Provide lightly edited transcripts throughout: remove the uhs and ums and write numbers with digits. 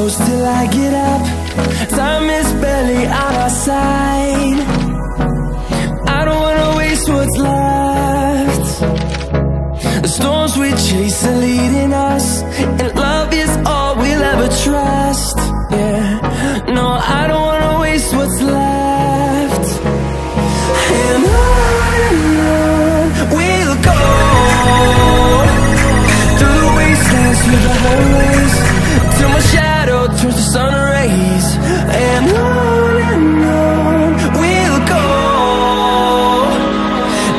close till I get up. Time is barely on our side. I don't wanna waste what's left. The storms we chase are leading us, and love is all we'll ever trust. Yeah, no, I don't wanna waste what's left. And on we'll go, through the wastelands, through the highways, till my shadow turns to sun rays. And on we'll go,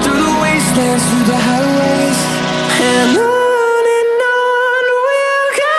through the wastelands, through the highways, and on we'll go.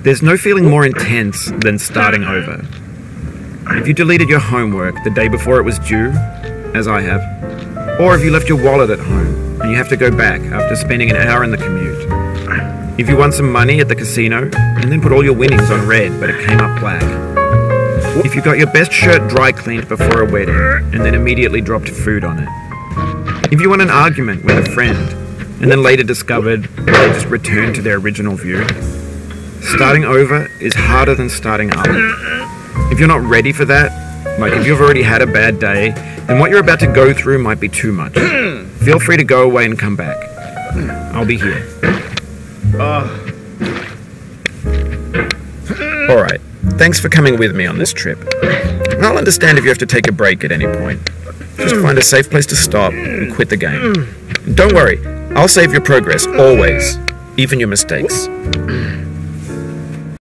There's no feeling more intense than starting over. If you deleted your homework the day before it was due, as I have, or if you left your wallet at home and you have to go back after spending an hour in the commute. If you won some money at the casino and then put all your winnings on red but it came up black. If you got your best shirt dry cleaned before a wedding and then immediately dropped food on it. If you won an argument with a friend and then later discovered they just returned to their original view. Starting over is harder than starting up. If you're not ready for that, like if you've already had a bad day, then what you're about to go through might be too much. Feel free to go away and come back. I'll be here. Alright, thanks for coming with me on this trip. I'll understand if you have to take a break at any point. Just find a safe place to stop and quit the game. Don't worry, I'll save your progress, always. Even your mistakes.